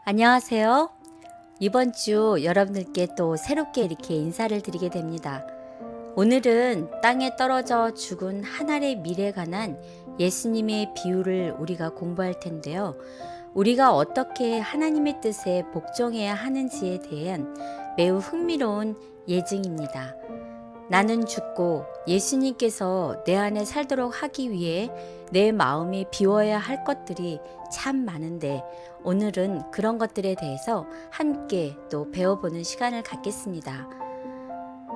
안녕하세요. 이번 주 여러분들께 또 새롭게 이렇게 인사를 드리게 됩니다. 오늘은 땅에 떨어져 죽은 한 알의 밀에 관한 예수님의 비유를 우리가 공부할 텐데요. 우리가 어떻게 하나님의 뜻에 복종해야 하는지에 대한 매우 흥미로운 예증입니다. 나는 죽고 예수님께서 내 안에 살도록 하기 위해 내 마음이 비워야 할 것들이 참 많은데 오늘은 그런 것들에 대해서 함께 또 배워보는 시간을 갖겠습니다.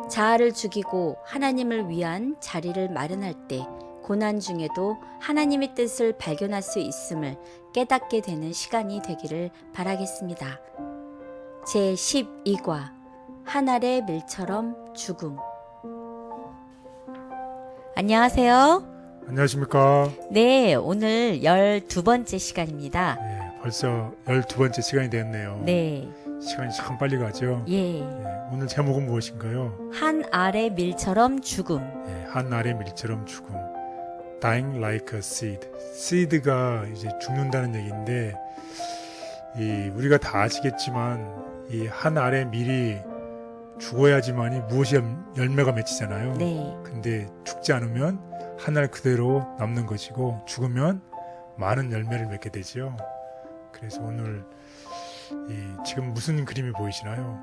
자아를 죽이고 하나님을 위한 자리를 마련할 때 고난 중에도 하나님의 뜻을 발견할 수 있음을 깨닫게 되는 시간이 되기를 바라겠습니다. 제12과 한 알의 밀처럼 죽음. 안녕하세요. 안녕하십니까. 네, 오늘 12번째 시간입니다. 예, 벌써 12번째 시간이 되었네요. 네, 시간이 참 빨리 가죠. 예. 오늘 제목은 무엇인가요? 한 알의 밀처럼 죽음. 한 알의 밀처럼 죽음. Dying like a seed. seed가 이제 죽는다는 얘기인데, 우리가 다 아시겠지만, 이 한 알의 밀이 죽어야지만이 무엇이 열매가 맺히잖아요. 네, 근데 죽지 않으면 한 알 그대로 남는 것이고, 죽으면 많은 열매를 맺게 되지요. 그래서 오늘 지금 무슨 그림이 보이시나요?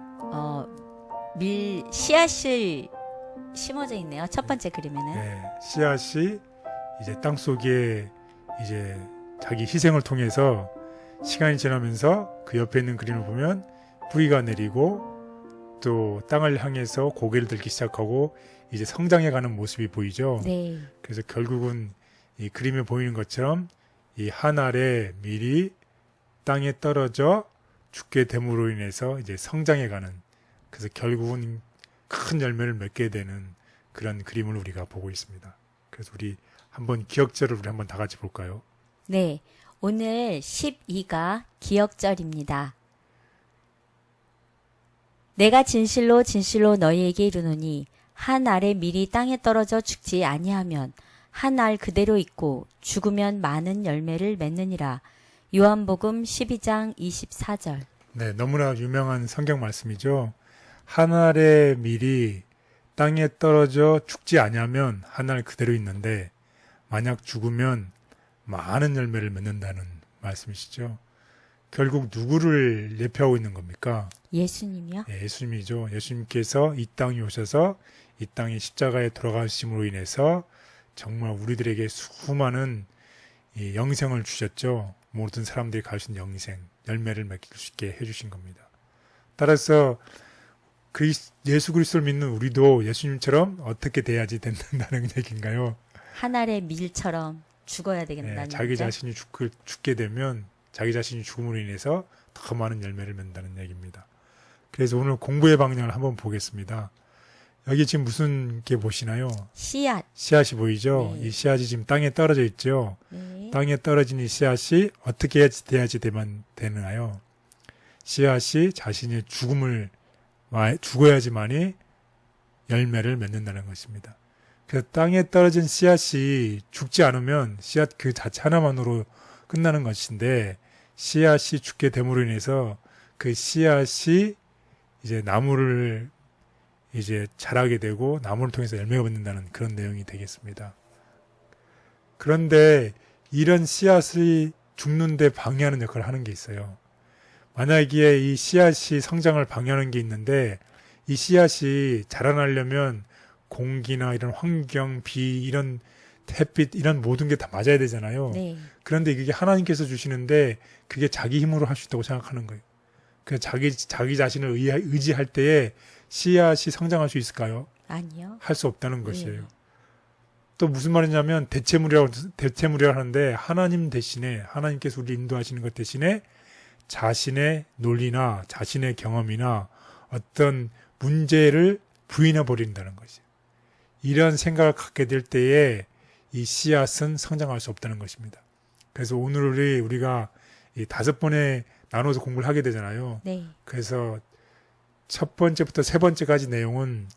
밀 씨앗이 심어져 있네요. 첫 번째 그림에는. 네, 씨앗이 이제 땅 속에 이제 자기 희생을 통해서 시간이 지나면서 그 옆에 있는 그림을 보면 뿌리가 내리고 또 땅을 향해서 고개를 들기 시작하고 이제 성장해가는 모습이 보이죠. 네, 그래서 결국은 이 그림에 보이는 것처럼 이 한 알의 밀이 땅에 떨어져 죽게 됨으로 인해서 이제 성장해가는, 그래서 결국은 큰 열매를 맺게 되는 그런 그림을 우리가 보고 있습니다. 그래서 우리 한번 기억절을 우리 한번 다 같이 볼까요? 네. 오늘 12가 기억절입니다. 내가 진실로 진실로 너희에게 이르노니 한 알의 밀이 땅에 떨어져 죽지 아니하면 한 알 그대로 있고 죽으면 많은 열매를 맺느니라. 요한복음 12장 24절. 네, 너무나 유명한 성경 말씀이죠. 한 알의 밀이 땅에 떨어져 죽지 아니하면 한 알 그대로 있는데 만약 죽으면 많은 열매를 맺는다는 말씀이시죠. 결국 누구를 예표하고 있는 겁니까? 예수님이요? 네, 예수님이죠. 예수님께서 이 땅에 오셔서 이 땅에 십자가에 돌아가심으로 인해서 정말 우리들에게 수많은 이 영생을 주셨죠. 모든 사람들이 갈 수 있는 영생, 열매를 맺을 수 있게 해주신 겁니다. 따라서 예수 그리스도를 믿는 우리도 예수님처럼 어떻게 돼야지 된다는 얘기인가요? 한 알의 밀처럼 죽어야 되겠다는 네, 자기 얘기죠? 자신이 죽게 되면 자기 자신이 죽음으로 인해서 더 많은 열매를 맺는다는 얘기입니다. 그래서 오늘 공부의 방향을 한번 보겠습니다. 여기 지금 무슨 게 보시나요? 씨앗. 씨앗이 보이죠? 네. 이 씨앗이 지금 땅에 떨어져 있죠? 네. 땅에 떨어진 이 씨앗이 어떻게 돼야지 되나요? 씨앗이 자신의 죽어야지만이 열매를 맺는다는 것입니다. 그래서 땅에 떨어진 씨앗이 죽지 않으면 씨앗 그 자체 하나만으로 끝나는 것인데 씨앗이 죽게 됨으로 인해서 그 씨앗이 이제 나무를 이제 자라게 되고 나무를 통해서 열매가 맺는다는 그런 내용이 되겠습니다. 그런데 이런 씨앗이 죽는데 방해하는 역할을 하는 게 있어요. 만약에 이 씨앗이 성장을 방해하는 게 있는데 이 씨앗이 자라나려면 공기나 이런 환경, 비, 이런 햇빛, 이런 모든 게 다 맞아야 되잖아요. 네. 그런데 이게 하나님께서 주시는데 그게 자기 힘으로 할 수 있다고 생각하는 거예요. 그래서 자기 자신을 의지할 때에 씨앗이 성장할 수 있을까요? 아니요. 할 수 없다는 것이에요. 네. 또 무슨 말이냐면 대체물이라고 하는데 하나님 대신에 하나님께서 우리 인도하시는 것 대신에 자신의 논리나 자신의 경험이나 어떤 문제를 부인해 버린다는 것이에요. 이런 생각을 갖게 될 때에 이 씨앗은 성장할 수 없다는 것입니다. 그래서 오늘 우리가 이 5번에 나눠서 공부를 하게 되잖아요. 네. 그래서 첫 번째부터 세 번째까지 내용은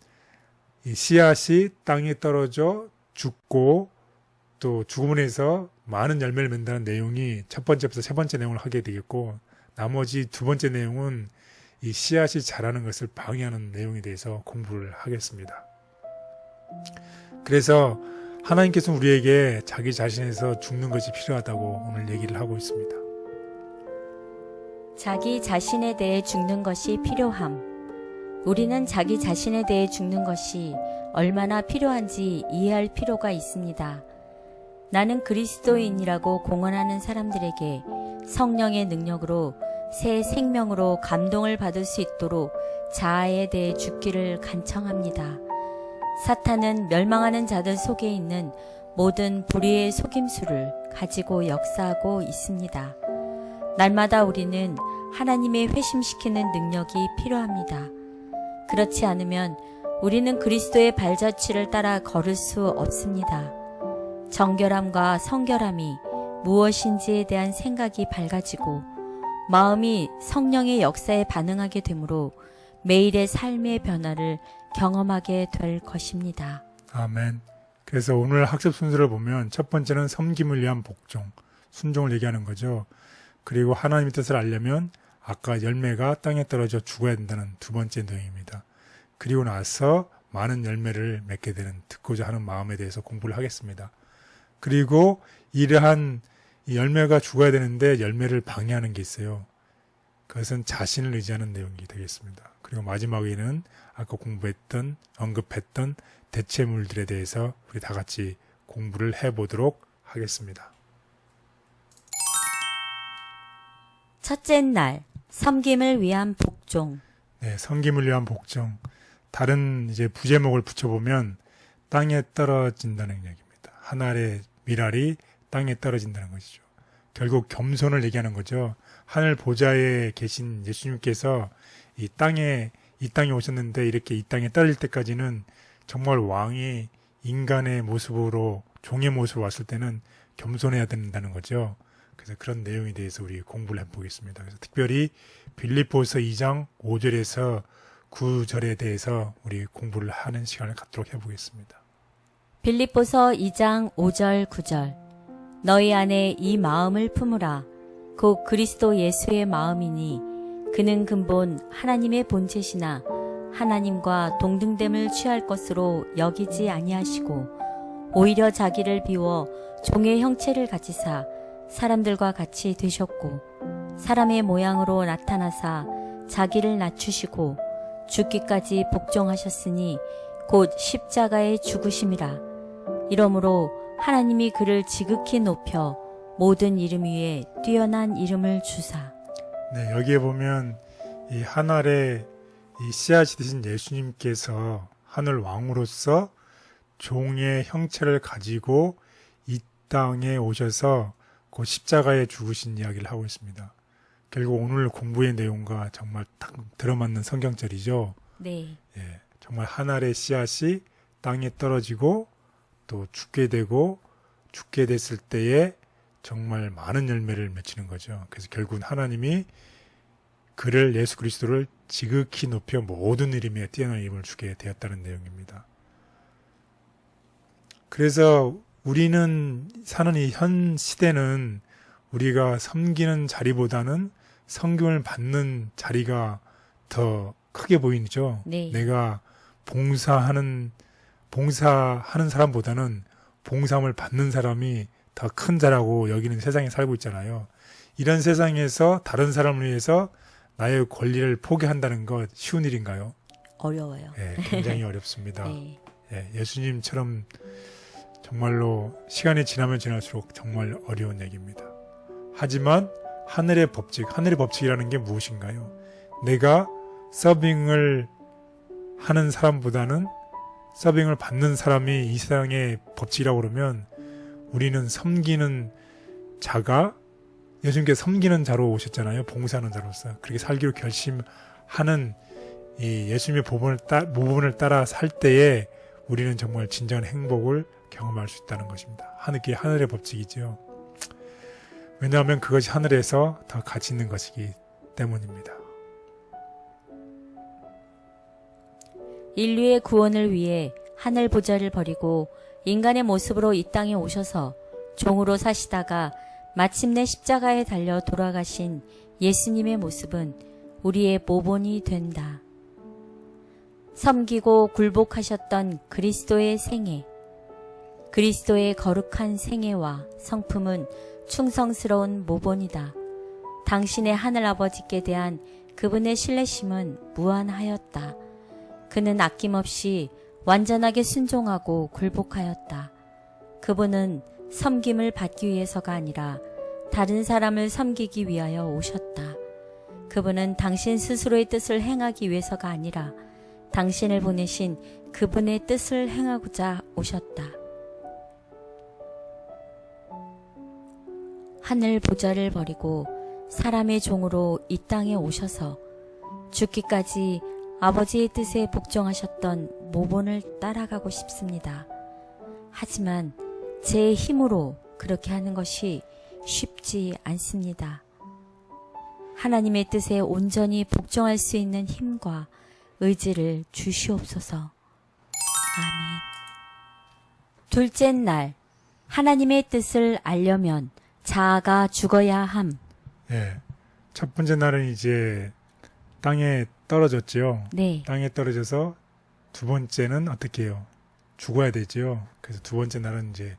이 씨앗이 땅에 떨어져 죽고 또 죽음으로 해서 많은 열매를 맺는다는 내용이 첫 번째부터 세 번째 내용을 하게 되겠고, 나머지 두 번째 내용은 이 씨앗이 자라는 것을 방해하는 내용에 대해서 공부를 하겠습니다. 그래서 하나님께서 우리에게 자기 자신에서 죽는 것이 필요하다고 오늘 얘기를 하고 있습니다. 자기 자신에 대해 죽는 것이 필요함. 우리는 자기 자신에 대해 죽는 것이 얼마나 필요한지 이해할 필요가 있습니다. 나는 그리스도인이라고 공언하는 사람들에게 성령의 능력으로 새 생명으로 감동을 받을 수 있도록 자아에 대해 죽기를 간청합니다. 사탄은 멸망하는 자들 속에 있는 모든 불의의 속임수를 가지고 역사하고 있습니다. 날마다 우리는 하나님의 회심시키는 능력이 필요합니다. 그렇지 않으면 우리는 그리스도의 발자취를 따라 걸을 수 없습니다. 정결함과 성결함이 무엇인지에 대한 생각이 밝아지고 마음이 성령의 역사에 반응하게 되므로 매일의 삶의 변화를 경험하게 될 것입니다. 아멘. 그래서 오늘 학습 순서를 보면 첫 번째는 섬김을 위한 복종, 순종을 얘기하는 거죠. 그리고 하나님의 뜻을 알려면 아까 열매가 땅에 떨어져 죽어야 된다는 두 번째 내용입니다. 그리고 나서 많은 열매를 맺게 되는 듣고자 하는 마음에 대해서 공부를 하겠습니다. 그리고 이러한 이 열매가 죽어야 되는데 열매를 방해하는 게 있어요. 그것은 자신을 의지하는 내용이 되겠습니다. 그리고 마지막에는 아까 공부했던, 언급했던 대체물들에 대해서 우리 다 같이 공부를 해보도록 하겠습니다. 첫째 날, 섬김을 위한 복종. 네, 섬김을 위한 복종. 다른 이제 부제목을 붙여보면 땅에 떨어진다는 얘기입니다. 한 알의 밀알이 땅에 떨어진다는 것이죠. 결국 겸손을 얘기하는 거죠. 하늘 보좌에 계신 예수님께서 이 땅에 오셨는데 이렇게 이 땅에 떨어질 때까지는 정말 왕이 인간의 모습으로 종의 모습으로 왔을 때는 겸손해야 된다는 거죠. 그래서 그런 내용에 대해서 우리 공부를 해보겠습니다. 그래서 특별히 빌립보서 2장 5절에서 9절에 대해서 우리 공부를 하는 시간을 갖도록 해보겠습니다. 빌립보서 2장 5절 9절. 너희 안에 이 마음을 품으라. 곧 그리스도 예수의 마음이니 그는 근본 하나님의 본체시나 하나님과 동등됨을 취할 것으로 여기지 아니하시고 오히려 자기를 비워 종의 형체를 가지사 사람들과 같이 되셨고 사람의 모양으로 나타나사 자기를 낮추시고 죽기까지 복종하셨으니 곧 십자가에 죽으심이라. 이러므로 하나님이 그를 지극히 높여 모든 이름 위에 뛰어난 이름을 주사. 네, 여기에 보면 이 하늘의 이 씨앗이 되신 예수님께서 하늘 왕으로서 종의 형체를 가지고 이 땅에 오셔서 그 십자가에 죽으신 이야기를 하고 있습니다. 결국 오늘 공부의 내용과 정말 딱 들어맞는 성경절이죠. 네. 예, 정말 하늘의 씨앗이 땅에 떨어지고 또 죽게 되고 죽게 됐을 때에 정말 많은 열매를 맺히는 거죠. 그래서 결국은 하나님이 그를 예수 그리스도를 지극히 높여 모든 이름에 뛰어난 이름을 주게 되었다는 내용입니다. 그래서 우리는 사는 이 현 시대는 우리가 섬기는 자리보다는 섬김을 받는 자리가 더 크게 보이죠. 네. 내가 봉사하는 사람보다는 봉사함을 받는 사람이 더 큰 자라고 여기는 세상에 살고 있잖아요. 이런 세상에서 다른 사람을 위해서 나의 권리를 포기한다는 것 쉬운 일인가요? 어려워요. 예, 굉장히 어렵습니다. 네. 예, 예수님처럼 정말로 시간이 지나면 지날수록 정말 어려운 얘기입니다. 하지만 하늘의 법칙이라는 게 무엇인가요? 내가 서빙을 하는 사람보다는 서빙을 받는 사람이 이 세상의 법칙이라고 그러면 우리는 섬기는 자가 예수님께서 섬기는 자로 오셨잖아요. 봉사하는 자로서. 그렇게 살기로 결심하는 이 예수님의 모범을 따라 살 때에 우리는 정말 진정한 행복을 경험할 수 있다는 것입니다. 하늘의 법칙이죠. 왜냐하면 그것이 하늘에서 더 가치 있는 것이기 때문입니다. 인류의 구원을 위해 하늘 보좌를 버리고 인간의 모습으로 이 땅에 오셔서 종으로 사시다가 마침내 십자가에 달려 돌아가신 예수님의 모습은 우리의 모본이 된다. 섬기고 굴복하셨던 그리스도의 생애, 그리스도의 거룩한 생애와 성품은 충성스러운 모본이다. 당신의 하늘아버지께 대한 그분의 신뢰심은 무한하였다. 그는 아낌없이 완전하게 순종하고 굴복하였다. 그분은 섬김을 받기 위해서가 아니라 다른 사람을 섬기기 위하여 오셨다. 그분은 당신 스스로의 뜻을 행하기 위해서가 아니라 당신을 보내신 그분의 뜻을 행하고자 오셨다. 하늘 보좌를 버리고 사람의 종으로 이 땅에 오셔서 죽기까지 아버지의 뜻에 복종하셨던 모본을 따라가고 싶습니다. 하지만 제 힘으로 그렇게 하는 것이 쉽지 않습니다. 하나님의 뜻에 온전히 복종할 수 있는 힘과 의지를 주시옵소서. 아멘. 둘째 날, 하나님의 뜻을 알려면 자아가 죽어야 함. 예. 첫 번째 날은 이제 땅에 떨어졌죠. 네. 땅에 떨어져서 두 번째는 어떻게 해요? 죽어야 되죠. 그래서 두 번째 날은 이제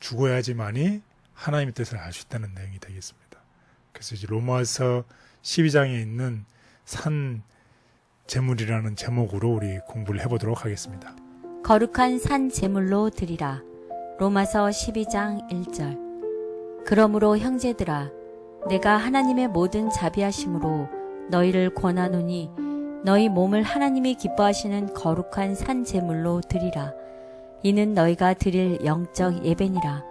죽어야지만이 하나님의 뜻을 알 수 있다는 내용이 되겠습니다. 그래서 이제 로마서 12장에 있는 산 제물이라는 제목으로 우리 공부를 해보도록 하겠습니다. 거룩한 산 제물로 드리라. 로마서 12장 1절. 그러므로 형제들아, 내가 하나님의 모든 자비하심으로 너희를 권하노니 너희 몸을 하나님이 기뻐하시는 거룩한 산 제물로 드리라. 이는 너희가 드릴 영적 예배니라.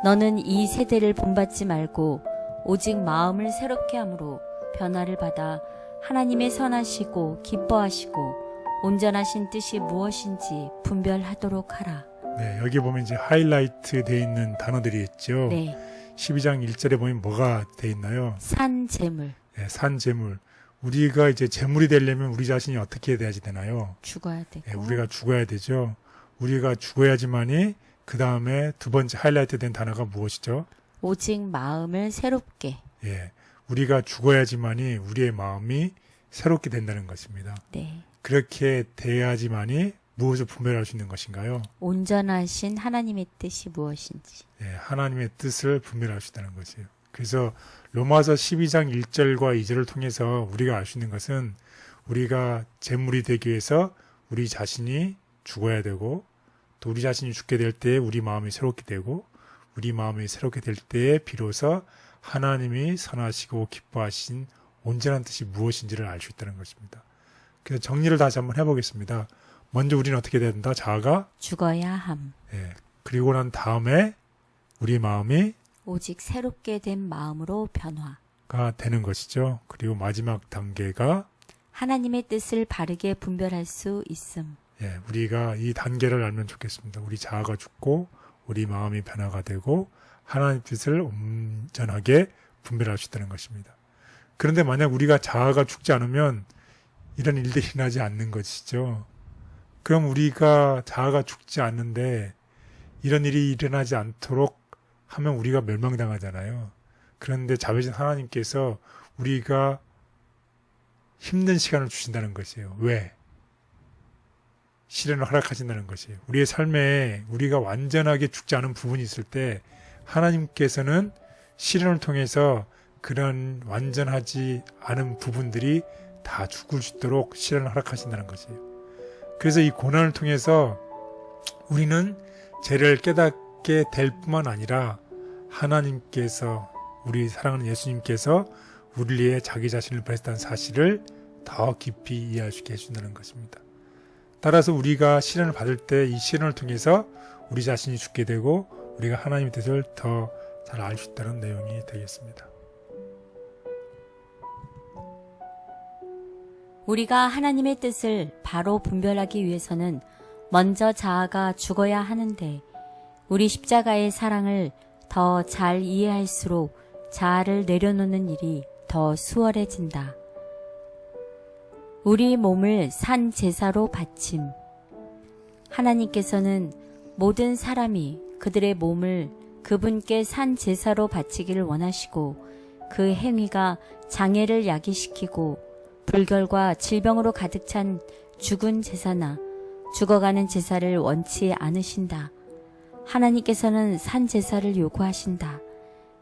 너는 이 세대를 본받지 말고 오직 마음을 새롭게 함으로 변화를 받아 하나님의 선하시고 기뻐하시고 온전하신 뜻이 무엇인지 분별하도록 하라. 네, 여기 보면 이제 하이라이트 되어 있는 단어들이 있죠. 네. 12장 1절에 보면 뭐가 되어 있나요? 산 제물. 네, 산 제물. 우리가 이제 제물이 되려면 우리 자신이 어떻게 돼야지 되나요? 죽어야 되고. 네, 우리가 죽어야 되죠. 우리가 죽어야지만이 그 다음에 두 번째 하이라이트 된 단어가 무엇이죠? 오직 마음을 새롭게. 예, 우리가 죽어야지만이 우리의 마음이 새롭게 된다는 것입니다. 네. 그렇게 돼야지만이 무엇을 분별할 수 있는 것인가요? 온전하신 하나님의 뜻이 무엇인지. 예, 하나님의 뜻을 분별할 수 있다는 것이에요. 그래서 로마서 12장 1절과 2절을 통해서 우리가 알 수 있는 것은 우리가 제물이 되기 위해서 우리 자신이 죽어야 되고 또 우리 자신이 죽게 될 때 우리 마음이 새롭게 되고 우리 마음이 새롭게 될 때에 비로소 하나님이 선하시고 기뻐하신 온전한 뜻이 무엇인지를 알 수 있다는 것입니다. 그래서 정리를 다시 한번 해보겠습니다. 먼저 우리는 어떻게 돼야 된다? 자아가 죽어야 함. 예, 그리고 난 다음에 우리 마음이 오직 새롭게 된 마음으로 변화가 되는 것이죠. 그리고 마지막 단계가 하나님의 뜻을 바르게 분별할 수 있음. 예, 우리가 이 단계를 알면 좋겠습니다. 우리 자아가 죽고 우리 마음이 변화가 되고 하나님의 뜻을 온전하게 분별할 수 있다는 것입니다. 그런데 만약 우리가 자아가 죽지 않으면 이런 일들이 일어나지 않는 것이죠. 그럼 우리가 자아가 죽지 않는데 이런 일이 일어나지 않도록 하면 우리가 멸망당하잖아요. 그런데 자비하신 하나님께서 우리가 힘든 시간을 주신다는 것이에요. 왜? 시련을 허락하신다는 것이에요. 우리의 삶에 우리가 완전하게 죽지 않은 부분이 있을 때 하나님께서는 시련을 통해서 그런 완전하지 않은 부분들이 다 죽을 수 있도록 시련을 허락하신다는 것이에요. 그래서 이 고난을 통해서 우리는 죄를 깨닫게 될 뿐만 아니라 하나님께서 우리 사랑하는 예수님께서 우리를 위해 자기 자신을 버리셨다는 사실을 더 깊이 이해할 수 있게 해준다는 것입니다. 따라서 우리가 시련을 받을 때 이 시련을 통해서 우리 자신이 죽게 되고 우리가 하나님의 뜻을 더 잘 알 수 있다는 내용이 되겠습니다. 우리가 하나님의 뜻을 바로 분별하기 위해서는 먼저 자아가 죽어야 하는데 우리 십자가의 사랑을 더 잘 이해할수록 자아를 내려놓는 일이 더 수월해진다. 우리 몸을 산 제사로 바침. 하나님께서는 모든 사람이 그들의 몸을 그분께 산 제사로 바치기를 원하시고 그 행위가 장애를 야기시키고 불결과 질병으로 가득 찬 죽은 제사나 죽어가는 제사를 원치 않으신다. 하나님께서는 산 제사를 요구하신다.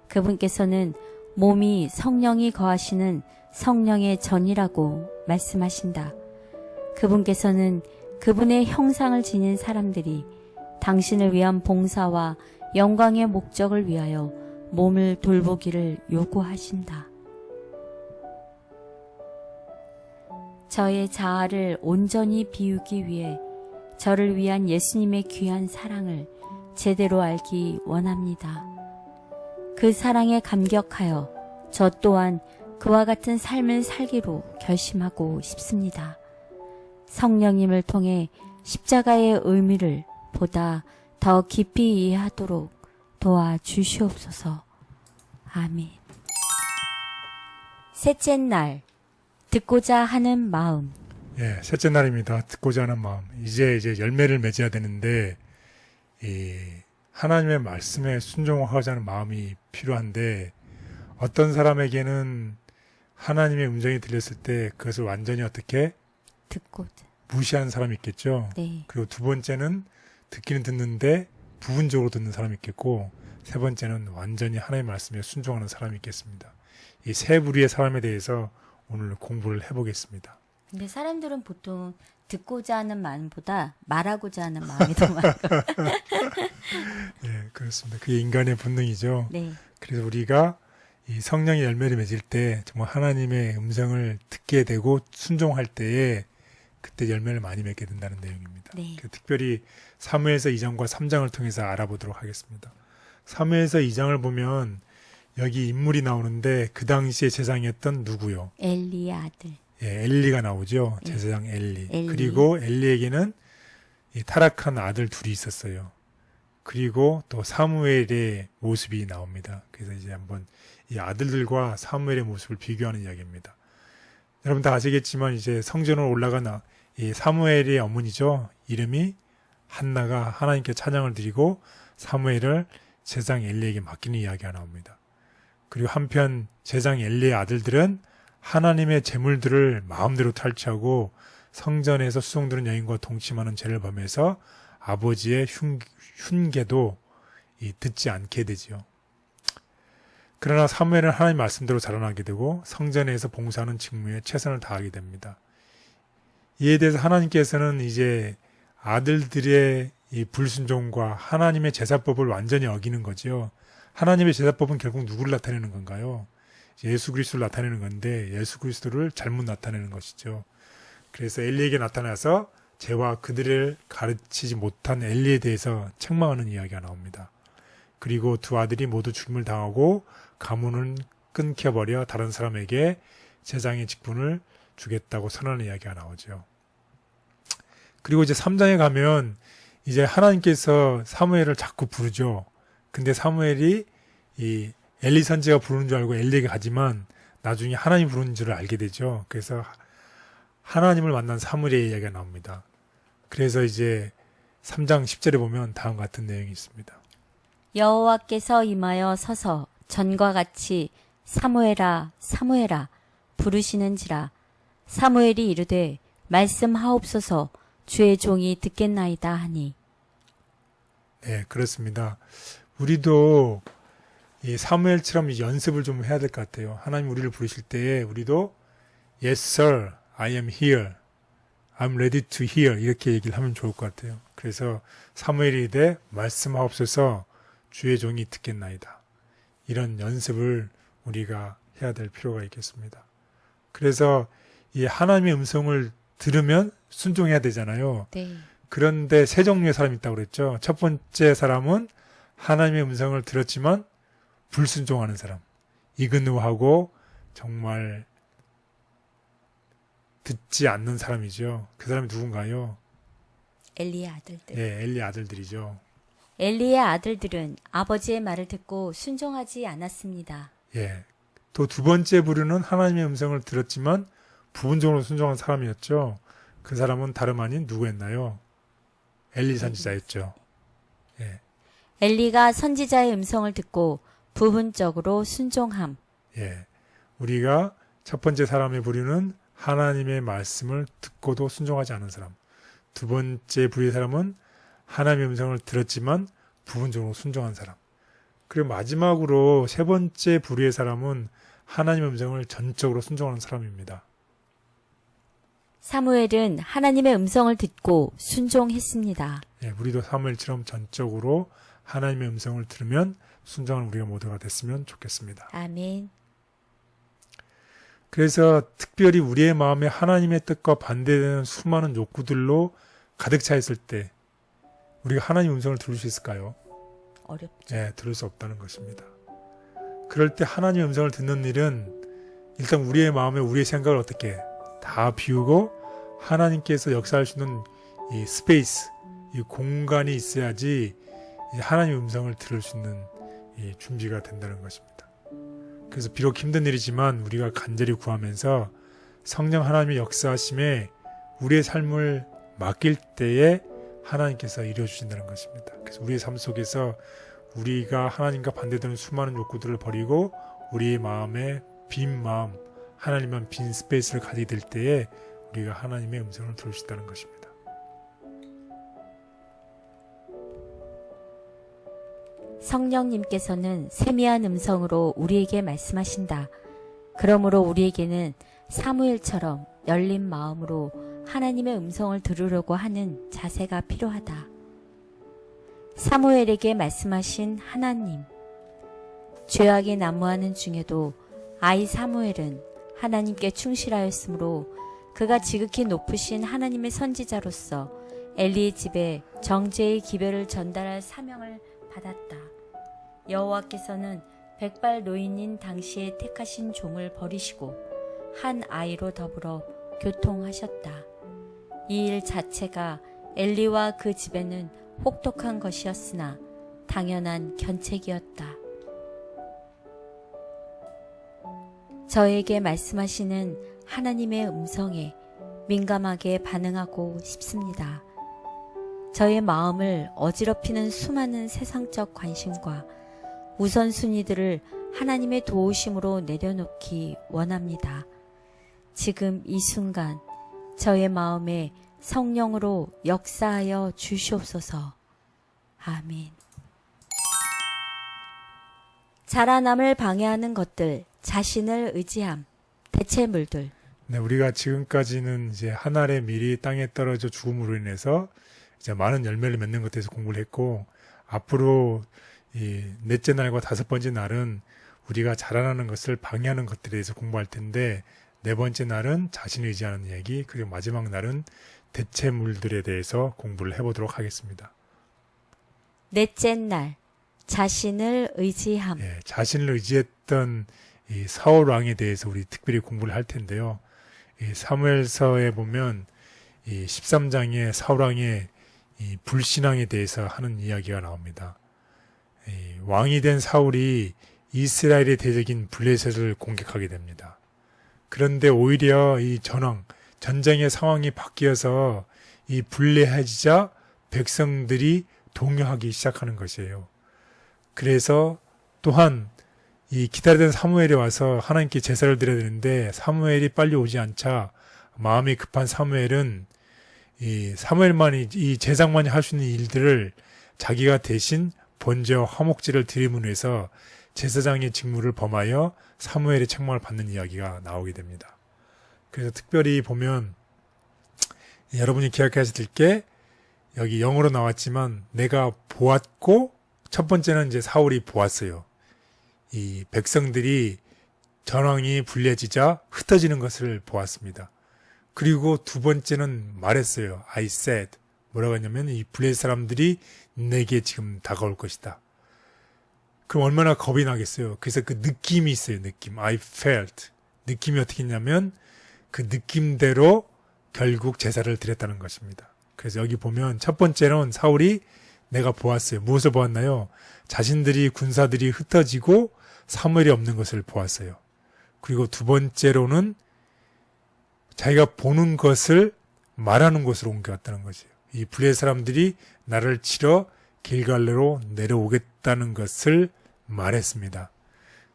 그분께서는 몸이 성령이 거하시는 성령의 전이라고 말씀하신다. 그분께서는 그분의 형상을 지닌 사람들이 당신을 위한 봉사와 영광의 목적을 위하여 몸을 돌보기를 요구하신다. 저의 자아를 온전히 비우기 위해 저를 위한 예수님의 귀한 사랑을 제대로 알기 원합니다. 그 사랑에 감격하여 저 또한 그와 같은 삶을 살기로 결심하고 싶습니다. 성령님을 통해 십자가의 의미를 보다 더 깊이 이해하도록 도와주시옵소서. 아멘. 셋째 날, 듣고자 하는 마음. 예, 셋째 날입니다. 듣고자 하는 마음. 이제 열매를 맺어야 되는데, 하나님의 말씀에 순종하고자 하는 마음이 필요한데, 어떤 사람에게는 하나님의 음성이 들렸을 때 그것을 완전히 어떻게 듣고자. 무시하는 사람이 있겠죠. 네. 그리고 두 번째는 듣기는 듣는데 부분적으로 듣는 사람이 있겠고, 세 번째는 완전히 하나님의 말씀에 순종하는 사람이 있겠습니다. 이 세 부류의 사람에 대해서 오늘 공부를 해보겠습니다. 근데 사람들은 보통 듣고자 하는 마음보다 말하고자 하는 마음이 더 많아요. 네, 그렇습니다. 그게 인간의 본능이죠. 네. 그래서 우리가 이 성령의 열매를 맺을 때 정말 하나님의 음성을 듣게 되고 순종할 때에 그때 열매를 많이 맺게 된다는 내용입니다. 네. 특별히 사무엘서 2장과 3장을 통해서 알아보도록 하겠습니다. 사무엘서 2장을 보면 여기 인물이 나오는데 그 당시에 제사장이었던 누구요? 엘리의 아들. 예, 엘리가 나오죠. 예. 제사장 엘리. 엘리. 그리고 엘리에게는 이 타락한 아들 둘이 있었어요. 그리고 또 사무엘의 모습이 나옵니다. 그래서 이제 한번 이 아들들과 사무엘의 모습을 비교하는 이야기입니다. 여러분 다 아시겠지만 이제 성전으로 올라간 이 사무엘의 어머니죠. 이름이 한나가 하나님께 찬양을 드리고 사무엘을 제사장 엘리에게 맡기는 이야기가 나옵니다. 그리고 한편 제사장 엘리의 아들들은 하나님의 제물들을 마음대로 탈취하고 성전에서 수송드는 여인과 동침하는 죄를 범해서 아버지의 흉계도 듣지 않게 되지요. 그러나 사무엘은 하나님 말씀대로 자라나게 되고 성전에서 봉사하는 직무에 최선을 다하게 됩니다. 이에 대해서 하나님께서는 이제 아들들의 이 불순종과 하나님의 제사법을 완전히 어기는 거지요. 하나님의 제사법은 결국 누구를 나타내는 건가요? 예수 그리스도를 나타내는 건데 예수 그리스도를 잘못 나타내는 것이죠. 그래서 엘리에게 나타나서 죄와 그들을 가르치지 못한 엘리에 대해서 책망하는 이야기가 나옵니다. 그리고 두 아들이 모두 죽임을 당하고 가문은 끊겨버려 다른 사람에게 제사장의 직분을 주겠다고 선언하는 이야기가 나오죠. 그리고 이제 3장에 가면 이제 하나님께서 사무엘을 자꾸 부르죠. 근데 사무엘이 이 엘리 선지가 부르는 줄 알고 엘리에게 가지만 나중에 하나님 부르는 줄을 알게 되죠. 그래서 하나님을 만난 사무엘의 이야기가 나옵니다. 그래서 이제 3장 10절에 보면 다음과 같은 내용이 있습니다. 여호와께서 임하여 서서 전과 같이 사무엘아 사무엘아 부르시는지라. 사무엘이 이르되 말씀하옵소서 주의 종이 듣겠나이다 하니. 네, 그렇습니다. 우리도 이 사무엘처럼 이 연습을 좀 해야 될 것 같아요. 하나님 우리를 부르실 때에 우리도 Yes, sir, I am here. I'm ready to hear. 이렇게 얘기를 하면 좋을 것 같아요. 그래서 사무엘이 이르되 말씀하옵소서 주의 종이 듣겠나이다. 이런 연습을 우리가 해야 될 필요가 있겠습니다. 그래서 이 하나님의 음성을 들으면 순종해야 되잖아요. 네. 그런데 세 종류의 사람이 있다고 그랬죠. 첫 번째 사람은 하나님의 음성을 들었지만 불순종하는 사람. 이근우하고 정말 듣지 않는 사람이죠. 그 사람이 누군가요? 엘리의 아들들. 예, 엘리 아들들이죠. 엘리의 아들들은 아버지의 말을 듣고 순종하지 않았습니다. 예. 또 두 번째 부류는 하나님의 음성을 들었지만 부분적으로 순종한 사람이었죠. 그 사람은 다름 아닌 누구였나요? 엘리 선지자였죠. 예. 엘리가 선지자의 음성을 듣고 부분적으로 순종함. 예. 우리가 첫 번째 사람의 부류는 하나님의 말씀을 듣고도 순종하지 않은 사람. 두 번째 부류의 사람은 하나님의 음성을 들었지만 부분적으로 순종한 사람. 그리고 마지막으로 세 번째 부류의 사람은 하나님의 음성을 전적으로 순종하는 사람입니다. 사무엘은 하나님의 음성을 듣고 순종했습니다. 예, 우리도 사무엘처럼 전적으로 하나님의 음성을 들으면 순종하는 우리가 모두가 됐으면 좋겠습니다. 아멘. 그래서 특별히 우리의 마음에 하나님의 뜻과 반대되는 수많은 욕구들로 가득 차 있을 때 우리가 하나님 음성을 들을 수 있을까요? 어렵죠. 예, 들을 수 없다는 것입니다. 그럴 때 하나님의 음성을 듣는 일은 일단 우리의 마음에 우리의 생각을 어떻게 다 비우고 하나님께서 역사할 수 있는 이 스페이스, 이 공간이 있어야지 하나님의 음성을 들을 수 있는 이 준비가 된다는 것입니다. 그래서 비록 힘든 일이지만 우리가 간절히 구하면서 성령 하나님의 역사하심에 우리의 삶을 맡길 때에 하나님께서 이루어주신다는 것입니다. 그래서 우리의 삶 속에서 우리가 하나님과 반대되는 수많은 욕구들을 버리고 우리의 마음에 빈 마음, 하나님만 빈 스페이스를 가지게 될 때에 우리가 하나님의 음성을 들을 수 있다는 것입니다. 성령님께서는 세미한 음성으로 우리에게 말씀하신다. 그러므로 우리에게는 사무엘처럼 열린 마음으로 하나님의 음성을 들으려고 하는 자세가 필요하다. 사무엘에게 말씀하신 하나님. 죄악이 난무하는 중에도 아이 사무엘은 하나님께 충실하였으므로 그가 지극히 높으신 하나님의 선지자로서 엘리의 집에 정죄의 기별을 전달할 사명을 받았다. 여호와께서는 백발 노인인 당시에 택하신 종을 버리시고 한 아이로 더불어 교통하셨다. 이 일 자체가 엘리와 그 집에는 혹독한 것이었으나 당연한 견책이었다. 저에게 말씀하시는 하나님의 음성에 민감하게 반응하고 싶습니다. 저의 마음을 어지럽히는 수많은 세상적 관심과 우선순위들을 하나님의 도우심으로 내려놓기 원합니다. 지금 이 순간 저의 마음에 성령으로 역사하여 주시옵소서. 아멘. 자라남을 방해하는 것들, 자신을 의지함, 대체물들. 네, 우리가 지금까지는 이제 한 알의 밀이 땅에 떨어져 죽음으로 인해서 이제 많은 열매를 맺는 것에 대해서 공부를 했고, 앞으로 이 넷째 날과 다섯 번째 날은 우리가 자라나는 것을 방해하는 것들에 대해서 공부할 텐데, 네 번째 날은 자신을 의지하는 이야기, 그리고 마지막 날은 대체물들에 대해서 공부를 해보도록 하겠습니다. 넷째 날, 자신을 의지함. 예, 자신을 의지했던 이 사울 왕에 대해서 우리 특별히 공부를 할 텐데요. 이 사무엘서에 보면 이 13장에 사울 왕의 이 불신앙에 대해서 하는 이야기가 나옵니다. 이 왕이 된 사울이 이스라엘의 대적인 블레셋을 공격하게 됩니다. 그런데 오히려 이 전쟁의 상황이 바뀌어서 이 불리해지자 백성들이 동요하기 시작하는 것이에요. 그래서 또한 이 기다리던 사무엘이 와서 하나님께 제사를 드려야 되는데 사무엘이 빨리 오지 않자 마음이 급한 사무엘은 이 사무엘만이 이 제사장만이 할 수 있는 일들을 자기가 대신 번제와 화목제를 드림으로 해서 제사장의 직무를 범하여 사무엘의 책망을 받는 이야기가 나오게 됩니다. 그래서 특별히 보면 여러분이 기억하셔야 될 게 여기 영어로 나왔지만 내가 보았고 첫 번째는 이제 사울이 보았어요. 이 백성들이 전황이 불리해지자 흩어지는 것을 보았습니다. 그리고 두 번째는 말했어요. I said. 뭐라고 했냐면 이 블레셋 사람들이 내게 지금 다가올 것이다. 그럼 얼마나 겁이 나겠어요. 그래서 그 느낌이 있어요. 느낌. I felt. 느낌이 어떻게 했냐면 그 느낌대로 결국 제사를 드렸다는 것입니다. 그래서 여기 보면 첫 번째는 사울이 내가 보았어요. 무엇을 보았나요? 자신들이 군사들이 흩어지고 사무엘이 없는 것을 보았어요. 그리고 두 번째로는 자기가 보는 것을 말하는 곳으로 옮겨갔다는 거죠. 이 블레셋 사람들이 나를 치러 길갈레로 내려오겠다는 것을 말했습니다.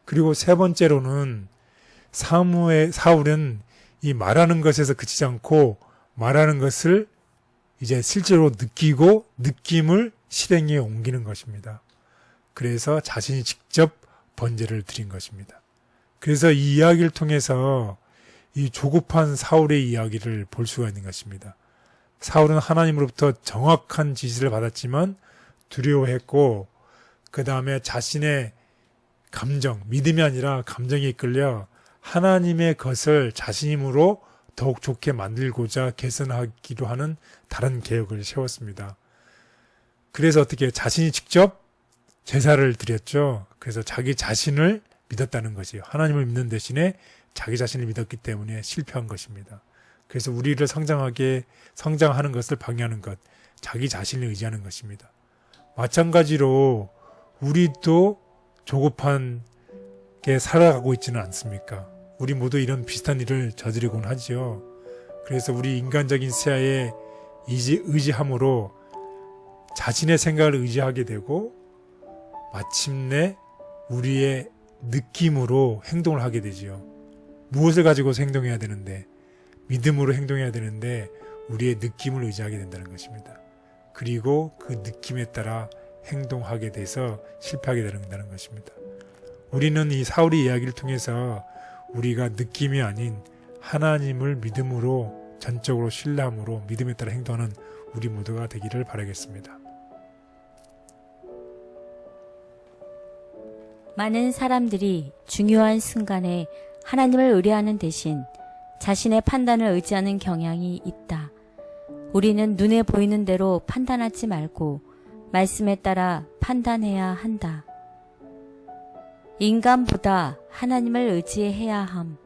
그리고 세 번째로는 사울은 이 말하는 것에서 그치지 않고 말하는 것을 이제 실제로 느끼고 느낌을 실행에 옮기는 것입니다. 그래서 자신이 직접 번제를 드린 것입니다. 그래서 이 이야기를 통해서 이 조급한 사울의 이야기를 볼 수가 있는 것입니다. 사울은 하나님으로부터 정확한 지시를 받았지만 두려워했고 그 다음에 자신의 감정, 믿음이 아니라 감정에 이끌려 하나님의 것을 자신 힘으로 더욱 좋게 만들고자 개선하기로 하는 다른 계획을 세웠습니다. 그래서 어떻게 자신이 직접 제사를 드렸죠. 그래서 자기 자신을 믿었다는 것이에요. 하나님을 믿는 대신에 자기 자신을 믿었기 때문에 실패한 것입니다. 그래서 우리를 성장하는 것을 방해하는 것, 자기 자신을 의지하는 것입니다. 마찬가지로 우리도 조급한 게 살아가고 있지는 않습니까? 우리 모두 이런 비슷한 일을 저지르곤 하지요. 그래서 우리 인간적인 시야에 의지함으로 자신의 생각을 의지하게 되고 마침내 우리의 느낌으로 행동을 하게 되지요. 무엇을 가지고서 행동해야 되는데 믿음으로 행동해야 되는데 우리의 느낌을 의지하게 된다는 것입니다. 그리고 그 느낌에 따라 행동하게 돼서 실패하게 된다는 것입니다. 우리는 이 사울의 이야기를 통해서 우리가 느낌이 아닌 하나님을 믿음으로 전적으로 신뢰함으로 믿음에 따라 행동하는 우리 모두가 되기를 바라겠습니다. 많은 사람들이 중요한 순간에 하나님을 의뢰하는 대신 자신의 판단을 의지하는 경향이 있다. 우리는 눈에 보이는 대로 판단하지 말고 말씀에 따라 판단해야 한다. 인간보다 하나님을 의지해야 함.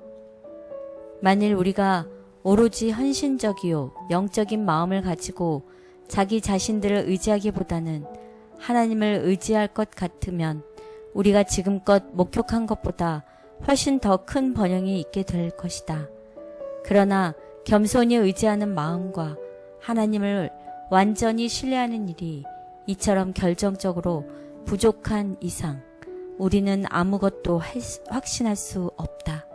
만일 우리가 오로지 헌신적이요 영적인 마음을 가지고 자기 자신들을 의지하기보다는 하나님을 의지할 것 같으면 우리가 지금껏 목격한 것보다 훨씬 더 큰 번영이 있게 될 것이다. 그러나 겸손히 의지하는 마음과 하나님을 완전히 신뢰하는 일이 이처럼 결정적으로 부족한 이상 우리는 아무것도 확신할 수 없다.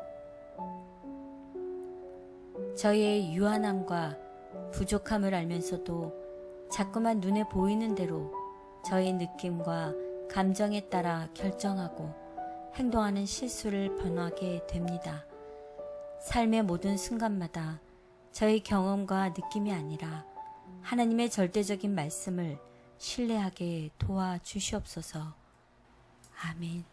저희의 유한함과 부족함을 알면서도 자꾸만 눈에 보이는 대로 저희 느낌과 감정에 따라 결정하고 행동하는 실수를 범하게 됩니다. 삶의 모든 순간마다 저희 경험과 느낌이 아니라 하나님의 절대적인 말씀을 신뢰하게 도와주시옵소서. 아멘.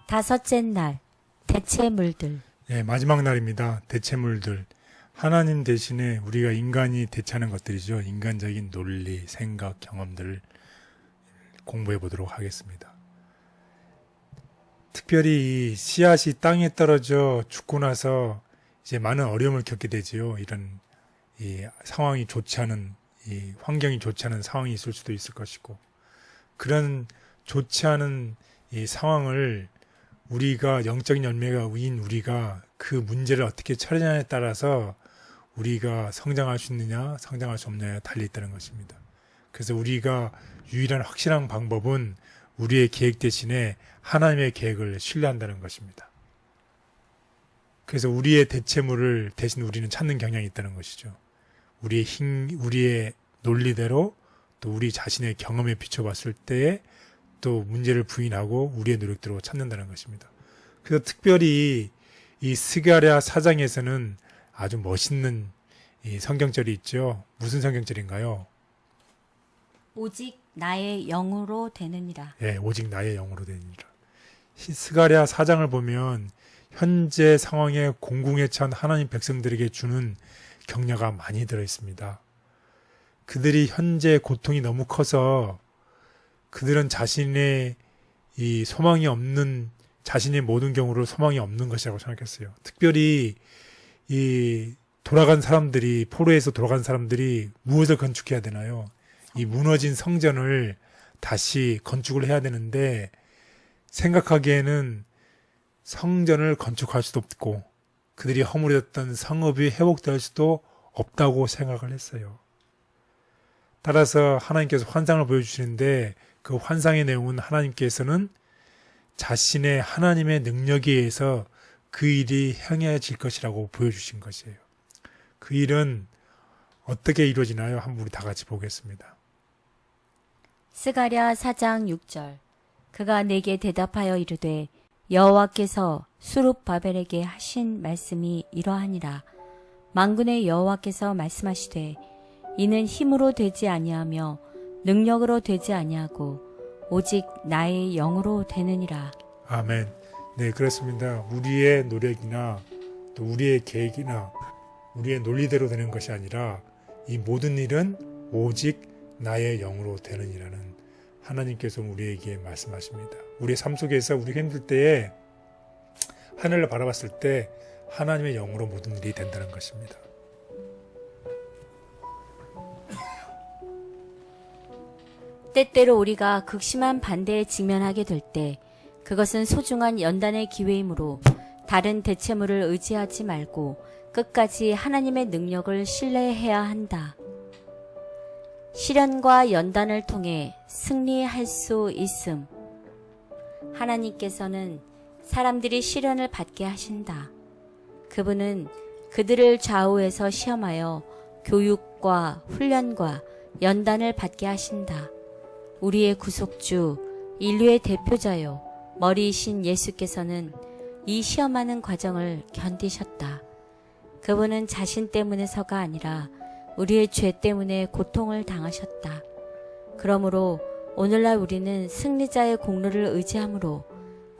다섯째 날, 대체물들. 네, 마지막 날입니다. 대체물들. 하나님 대신에 우리가 인간이 대체하는 것들이죠. 인간적인 논리, 생각, 경험들을 공부해 보도록 하겠습니다. 특별히 이 씨앗이 땅에 떨어져 죽고 나서 이제 많은 어려움을 겪게 되지요. 이런 이 상황이 좋지 않은 이 환경이 좋지 않은 상황이 있을 수도 있을 것이고 그런 좋지 않은 이 상황을 우리가 영적인 열매가인 우리가 그 문제를 어떻게 처리하냐에 따라서 우리가 성장할 수 있느냐 성장할 수 없느냐에 달려 있다는 것입니다. 그래서 우리가 유일한 확실한 방법은 우리의 계획 대신에 하나님의 계획을 신뢰한다는 것입니다. 그래서 우리의 대체물을 대신 우리는 찾는 경향이 있다는 것이죠. 우리의 논리대로 또 우리 자신의 경험에 비춰봤을 때에 또 문제를 부인하고 우리의 노력대로 찾는다는 것입니다. 그래서 특별히 이 스가랴 4장에서는 아주 멋있는 이 성경절이 있죠. 무슨 성경절인가요? 오직 나의 영으로 되느니라. 예, 오직 나의 영으로 되느니라. 스가랴 4장을 보면 현재 상황에 공궁에 처한 하나님 백성들에게 주는 격려가 많이 들어있습니다. 그들이 현재 고통이 너무 커서 그들은 자신의 이 소망이 없는 자신의 모든 경우를 소망이 없는 것이라고 생각했어요. 특별히 이 돌아간 사람들이 포로에서 돌아간 사람들이 무엇을 건축해야 되나요? 이 무너진 성전을 다시 건축을 해야 되는데 생각하기에는 성전을 건축할 수도 없고 그들이 허물었던 성읍이 회복될 수도 없다고 생각을 했어요. 따라서 하나님께서 환상을 보여주시는데 그 환상의 내용은 하나님께서는 자신의 하나님의 능력에 의해서 그 일이 행해질 것이라고 보여주신 것이에요. 그 일은 어떻게 이루어지나요? 한번 우리 다 같이 보겠습니다. 스가랴 4장 6절. 그가 내게 대답하여 이르되 여호와께서 수룹바벨에게 하신 말씀이 이러하니라. 만군의 여호와께서 말씀하시되 이는 힘으로 되지 아니하며 능력으로 되지 아니하고 오직 나의 영으로 되느니라. 아멘. 네, 그렇습니다. 우리의 노력이나 또 우리의 계획이나 우리의 논리대로 되는 것이 아니라 이 모든 일은 오직 나의 영으로 되느니라는 하나님께서 우리에게 말씀하십니다. 우리의 삶 속에서 우리가 힘들 때에 하늘을 바라봤을 때 하나님의 영으로 모든 일이 된다는 것입니다. 때때로 우리가 극심한 반대에 직면하게 될 때 그것은 소중한 연단의 기회이므로 다른 대체물을 의지하지 말고 끝까지 하나님의 능력을 신뢰해야 한다. 시련과 연단을 통해 승리할 수 있음. 하나님께서는 사람들이 시련을 받게 하신다. 그분은 그들을 좌우해서 시험하여 교육과 훈련과 연단을 받게 하신다. 우리의 구속주, 인류의 대표자요, 머리이신 예수께서는 이 시험하는 과정을 견디셨다. 그분은 자신 때문에서가 아니라 우리의 죄 때문에 고통을 당하셨다. 그러므로 오늘날 우리는 승리자의 공로를 의지함으로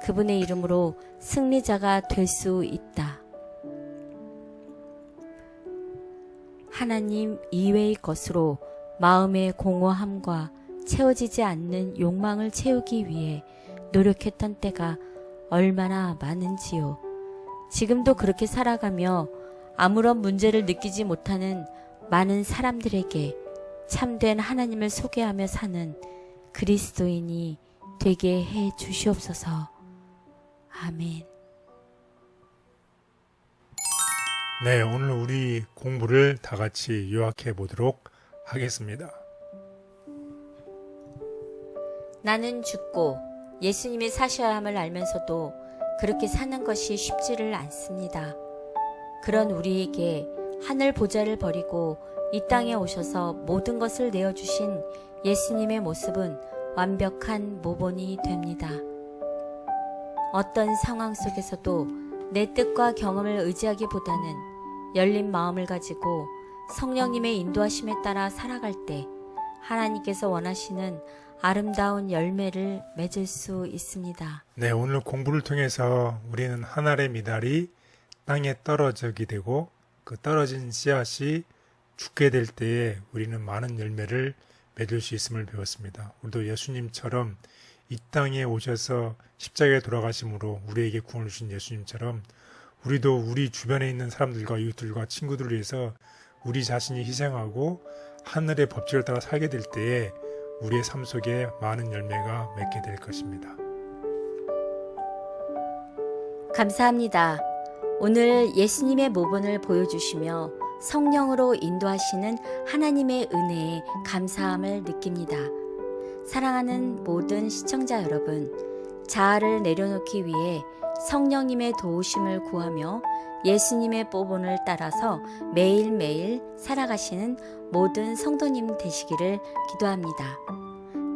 그분의 이름으로 승리자가 될 수 있다. 하나님 이외의 것으로 마음의 공허함과 채워지지 않는 욕망을 채우기 위해 노력했던 때가 얼마나 많은지요. 지금도 그렇게 살아가며 아무런 문제를 느끼지 못하는 많은 사람들에게 참된 하나님을 소개하며 사는 그리스도인이 되게 해 주시옵소서. 아멘. 네, 오늘 우리 공부를 다 같이 요약해 보도록 하겠습니다. 나는 죽고 예수님이 사셔야 함을 알면서도 그렇게 사는 것이 쉽지를 않습니다. 그런 우리에게 하늘 보좌를 버리고 이 땅에 오셔서 모든 것을 내어주신 예수님의 모습은 완벽한 모본이 됩니다. 어떤 상황 속에서도 내 뜻과 경험을 의지하기보다는 열린 마음을 가지고 성령님의 인도하심에 따라 살아갈 때 하나님께서 원하시는 아름다운 열매를 맺을 수 있습니다. 네, 오늘 공부를 통해서 우리는 한 알의 미달이 땅에 떨어지게 되고 그 떨어진 씨앗이 죽게 될 때에 우리는 많은 열매를 맺을 수 있음을 배웠습니다. 우리도 예수님처럼 이 땅에 오셔서 십자가에 돌아가심으로 우리에게 구원을 주신 예수님처럼 우리도 우리 주변에 있는 사람들과 이웃들과 친구들을 위해서 우리 자신이 희생하고 하늘의 법칙을 따라 살게 될 때에 우리의 삶 속에 많은 열매가 맺게 될 것입니다. 감사합니다. 오늘 예수님의 모본을 보여주시며 성령으로 인도하시는 하나님의 은혜에 감사함을 느낍니다. 사랑하는 모든 시청자 여러분, 자아를 내려놓기 위해 성령님의 도우심을 구하며 예수님의 모본을 따라서 매일매일 살아가시는 모든 성도님 되시기를 기도합니다.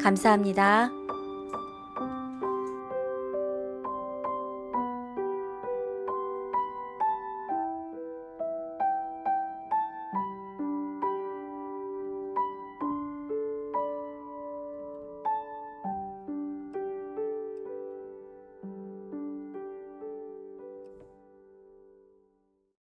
감사합니다.